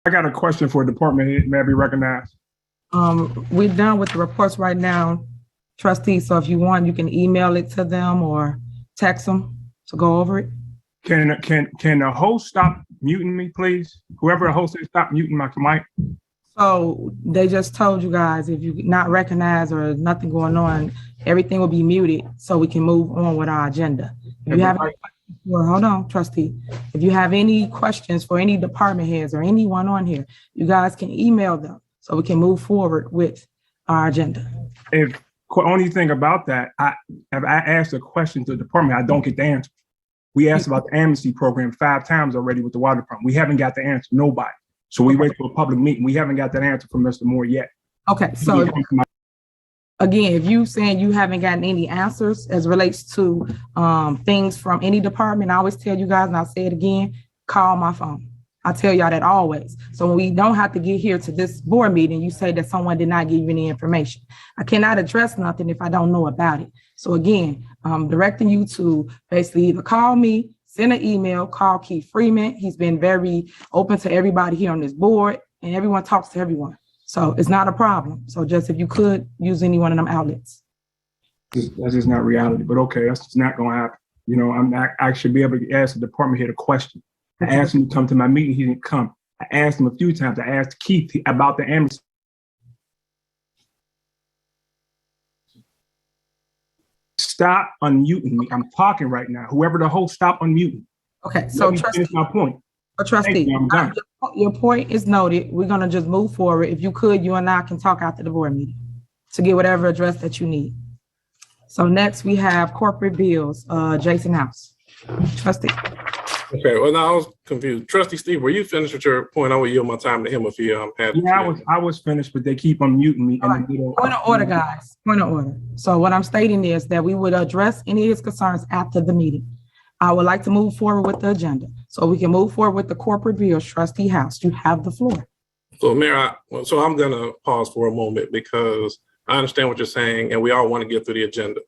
I got a question for department head. May I be recognized? We're done with the reports right now, trustee. So if you want, you can email it to them or text them to go over it. Can the host stop muting me, please? Whoever the host is, stop muting my mic. So they just told you guys, if you're not recognized or nothing going on, everything will be muted so we can move on with our agenda. If you have any questions hold on, trustee. If you have any questions for any department heads or anyone on here, you guys can email them so we can move forward with our agenda. If only thing about that, if I ask a question to the department, I don't get the answer. We asked about the amnesty program 5 times already with the water department. We haven't got the answer, nobody. So we wait for a public meeting. We haven't got that answer from Mr. Moore yet. Okay, so again, if you saying you haven't gotten any answers as relates to things from any department, I always tell you guys, and I'll say it again, call my phone. I tell y'all that always. So when we don't have to get here to this board meeting, you say that someone did not give you any information. I cannot address nothing if I don't know about it. So again, I'm directing you to basically either call me, send an email, call Keith Freeman. He's been very open to everybody here on this board, and everyone talks to everyone. So it's not a problem. So just if you could use any one of them outlets. That's just not reality, but okay, that's just not gonna happen. You know, I should be able to ask the department head a question. I asked him to come to my meeting, he didn't come. I asked him a few times, I asked Keith about the amnesty. Stop unmuting me, I'm talking right now. Whoever the host, stop unmuting. Okay, so finish my point. Trustee, your point is noted. We're gonna just move forward. If you could, you and I can talk after the board meeting to get whatever address that you need. So next we have corporate bills, Jason House. Trustee. Okay, well, now I was confused. Trustee Steve, were you finished with your point? I will yield my time to him if he had. Yeah, I was finished, but they keep unmuting me. Right. Point of order, guys. Point of order. So what I'm stating is that we would address any of his concerns after the meeting. I would like to move forward with the agenda so we can move forward with the corporate bills. Trustee House, you have the floor. So, Mayor, I'm going to pause for a moment because I understand what you're saying, and we all want to get through the agenda.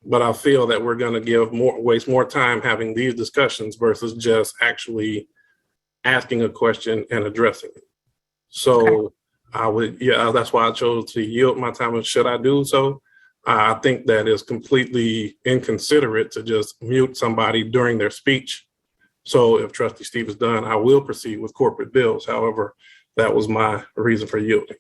But I feel that we're going to waste more time having these discussions versus just actually asking a question and addressing it. So okay. That's why I chose to yield my time. And should I do so? I think that is completely inconsiderate to just mute somebody during their speech. So if Trustee Steve is done, I will proceed with corporate bills. However, that was my reason for yielding.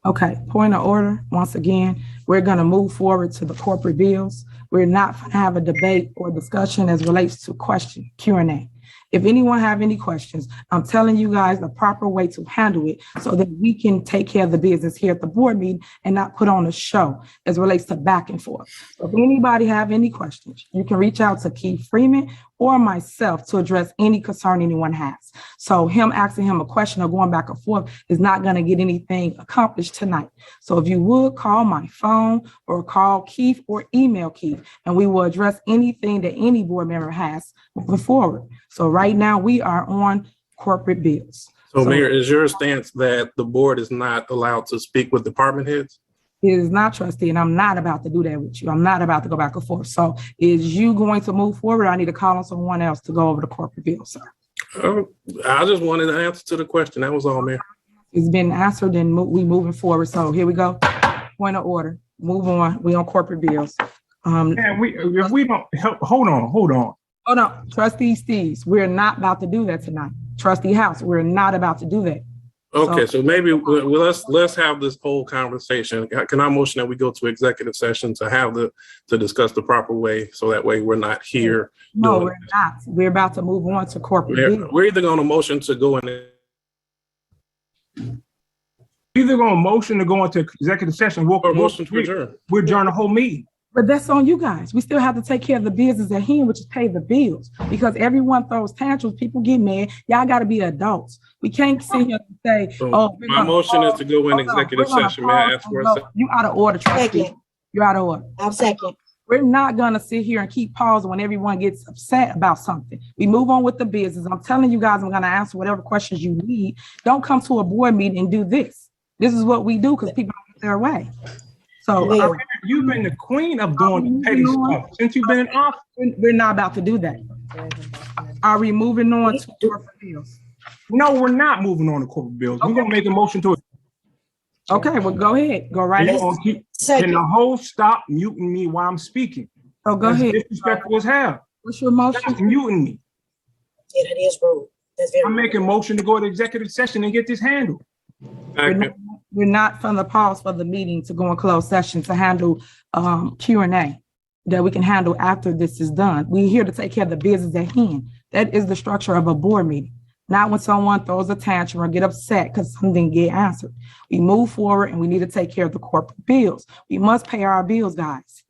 Okay, point of order. Once again, we're going to move forward to the corporate bills. We're not going to have a debate or discussion as relates to question Q&A. If anyone have any questions, I'm telling you guys the proper way to handle it so that we can take care of the business here at the board meeting and not put on a show as relates to back and forth. So if anybody have any questions, you can reach out to Keith Freeman or myself to address any concern anyone has. So him asking him a question or going back and forth is not going to get anything accomplished tonight. So if you would call my phone or call Keith or email Keith, and we will address anything that any board member has moving forward. So right now we are on corporate bills. So Mayor, is your stance that the board is not allowed to speak with department heads? It is not, trustee, and I'm not about to do that with you. I'm not about to go back and forth. So is you going to move forward? Or I need to call on someone else to go over the corporate bill, sir. I just wanted an answer to the question. That was all, Mayor. It's been answered and we moving forward. So here we go. Point of order. Move on. We on corporate bills. If we don't help, hold on. Trustee Steves, we're not about to do that tonight. Trustee House, we're not about to do that. Okay, so maybe let's have this whole conversation. Can I motion that we go to executive session to discuss the proper way, so that way we're not here? No, we're not. We're about to move on to corporate. We're either going to motion to go in. Either going to motion to go into executive session, or motion to adjourn. We'll adjourn the whole meeting. But that's on you guys. We still have to take care of the business at hand, which is pay the bills. Because everyone throws tantrums, people get mad. Y'all got to be adults. We can't sit here and say, so my motion is to go in executive session. May I ask for a second? You out of order, trustee. You're out of order. I'll second. We're not going to sit here and keep pausing when everyone gets upset about something. We move on with the business. I'm telling you guys, I'm going to answer whatever questions you need. Don't come to a board meeting and do this. This is what we do because people don't get their way. So you've been the queen of doing petty stuff since you've been in office. We're not about to do that. Are we moving on to corporate bills? No, we're not moving on to corporate bills. We're gonna make a motion to it. Okay, well, go ahead. Go right ahead. Can the host stop muting me while I'm speaking? Oh, go That's ahead. disrespectful as hell. What's your motion? Stop muting me. Yeah, that is rude. That's very I'm rude. making a motion to go to executive session and get this handled. We're not from the pause for the meeting to go in closed session to handle Q&A that we can handle after this is done. We're here to take care of the business at hand. That is the structure of a board meeting. Not when someone throws a tantrum or get upset because something didn't get answered. We move forward and we need to take care of the corporate bills. We must pay our bills, guys.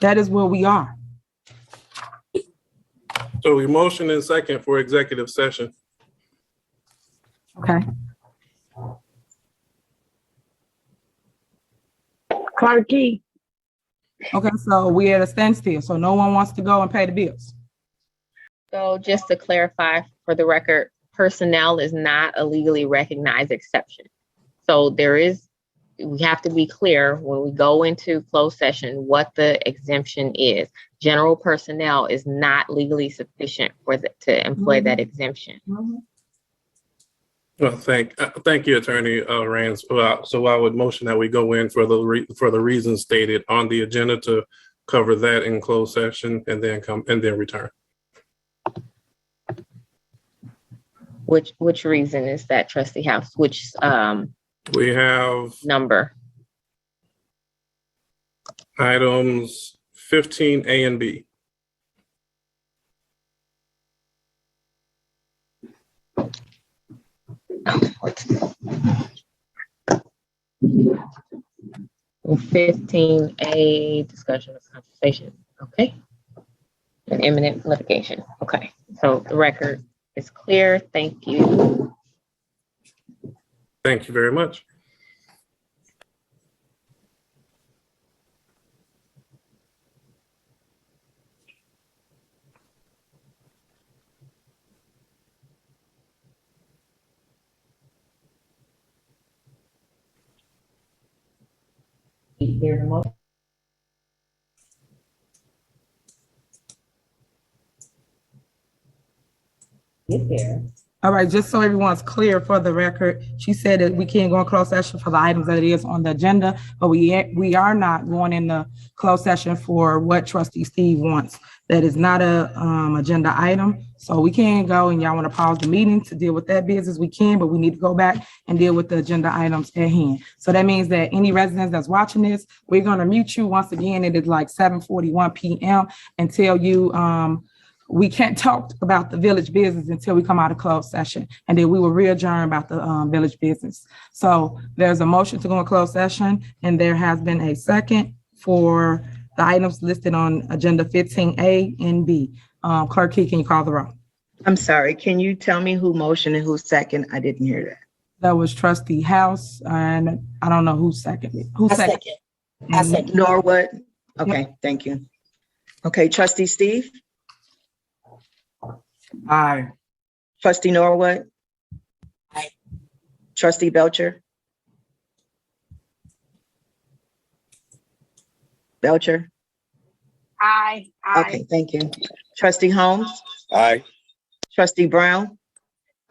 That is where we are. So we motion and second for executive session. Okay. Clerk Key. Okay, so we're at a standstill. So no one wants to go and pay the bills. So just to clarify for the record, personnel is not a legally recognized exception. So we have to be clear when we go into closed session, what the exemption is. General personnel is not legally sufficient to employ that exemption. Well, thank you, Attorney Rand. So I would motion that we go in for the reasons stated on the agenda to cover that in closed session and then return. Which reason is that, Trustee House? Which we have number? Items 15A and B. Well, 15A, discussion of compensation. Okay. And imminent litigation. Okay. So the record is clear. Thank you. Thank you very much. Hear the motion. Get there. All right, just so everyone's clear for the record, she said that we can't go in closed session for the items that it is on the agenda, but we are not going in the closed session for what Trustee Steve wants. That is not a agenda item. So we can go and y'all want to pause the meeting to deal with that business, we can, but we need to go back and deal with the agenda items at hand. So that means that any residents that's watching this, we're going to mute you once again. It is like 7:41 p.m. and tell you we can't talk about the village business until we come out of closed session, and then we will re-adjourn about the village business. So there's a motion to go in closed session, and there has been a second for the items listed on agenda 15A and B. Clerk Key, can you call the roll? I'm sorry, can you tell me who motioned and who second? I didn't hear that. That was Trustee House, and I don't know who seconded. Who I seconded? second. I second. Norwood? Okay, thank you. Okay, Trustee Steve? Aye. Trustee Norwood? Aye. Trustee Belcher? Belcher? Aye. Okay, thank you. Trustee Holmes? Aye. Trustee Brown?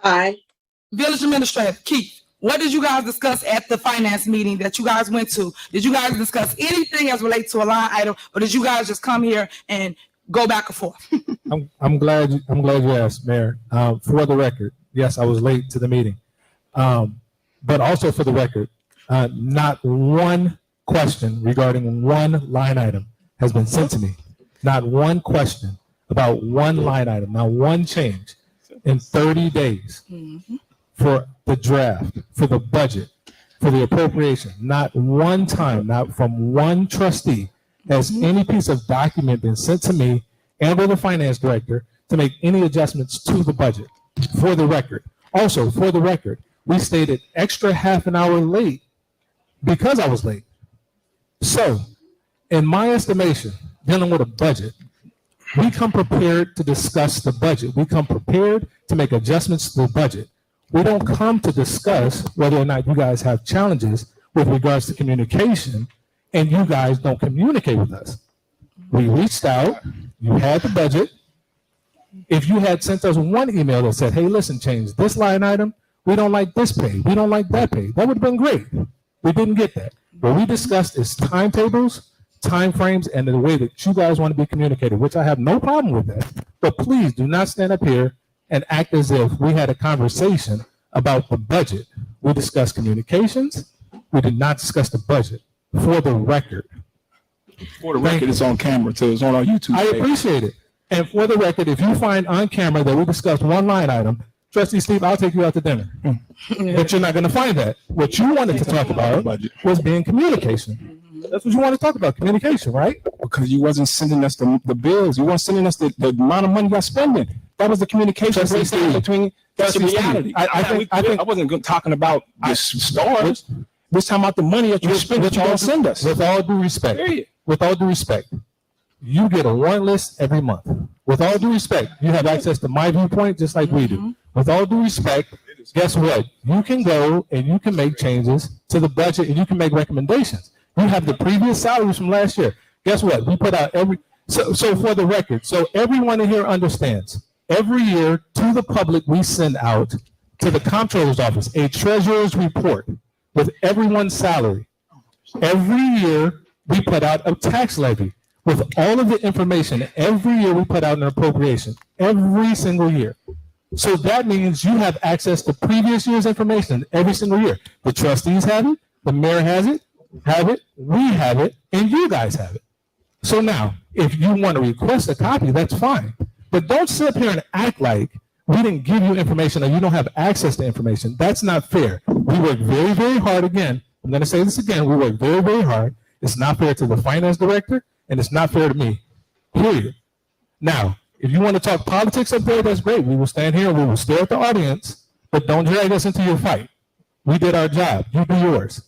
Aye. Village Administrator Keith, what did you guys discuss at the finance meeting that you guys went to? Did you guys discuss anything as relates to a line item, or did you guys just come here and go back and forth? I'm glad you asked, Mayor. For the record, yes, I was late to the meeting. But also for the record, not one question regarding one line item has been sent to me. Not one question about one line item, not one change in 30 days for the draft, for the budget, for the appropriation. Not one time, not from one trustee has any piece of document been sent to me and or the finance director to make any adjustments to the budget. For the record. Also, for the record, we stayed an extra half an hour late because I was late. So, in my estimation, dealing with a budget, we come prepared to discuss the budget. We come prepared to make adjustments to the budget. We don't come to discuss whether or not you guys have challenges with regards to communication and you guys don't communicate with us. We reached out, you had the budget, If you had sent us one email that said, hey, listen, change this line item. We don't like this pay. We don't like that pay. That would have been great. We didn't get that. What we discussed is timetables, timeframes, and the way that you guys want to be communicated, which I have no problem with that. But please do not stand up here and act as if we had a conversation about the budget. We discussed communications. We did not discuss the budget. For the record. For the record, it's on camera too. It's on our YouTube I page. appreciate it. And for the record, if you find on camera that we discussed one line item, Trustee Steve, I'll take you out to dinner. But you're not going to find that. What you wanted to talk about was being communication. That's what you want to talk about, communication, right? Because you wasn't sending us the bills. You weren't sending us the amount of money you're spending. That was the communication Trustee breakdown Steve. between. That's the Trustee Steve. reality. I think I wasn't talking about the stars. We're talking about the money that you spend that you don't send us. With all due respect, Period. with all due respect, you get a warrant list every month. With all due respect, you have access to my viewpoint just like we do. With all due respect, guess what? You can go and you can make changes to the budget and you can make recommendations. You have the previous salaries from last year. Guess what? We put out so for the record, so everyone in here understands, every year to the public, we send out to the comptroller's office a treasurer's report with everyone's salary. Every year, we put out a tax levy with all of the information. Every year, we put out an appropriation. Every single year. So that means you have access to previous year's information every single year. The trustees have it, the mayor has it, we have it, and you guys have it. So now, if you want to request a copy, that's fine. But don't sit up here and act like we didn't give you information or you don't have access to information. That's not fair. We work very, very hard. Again, I'm going to say this again. We work very, very hard. It's not fair to the finance director, and it's not fair to me, period. Now, if you want to talk politics up there, that's great. We will stand here and we will stare at the audience, but don't drag us into your fight. We did our job. You do yours.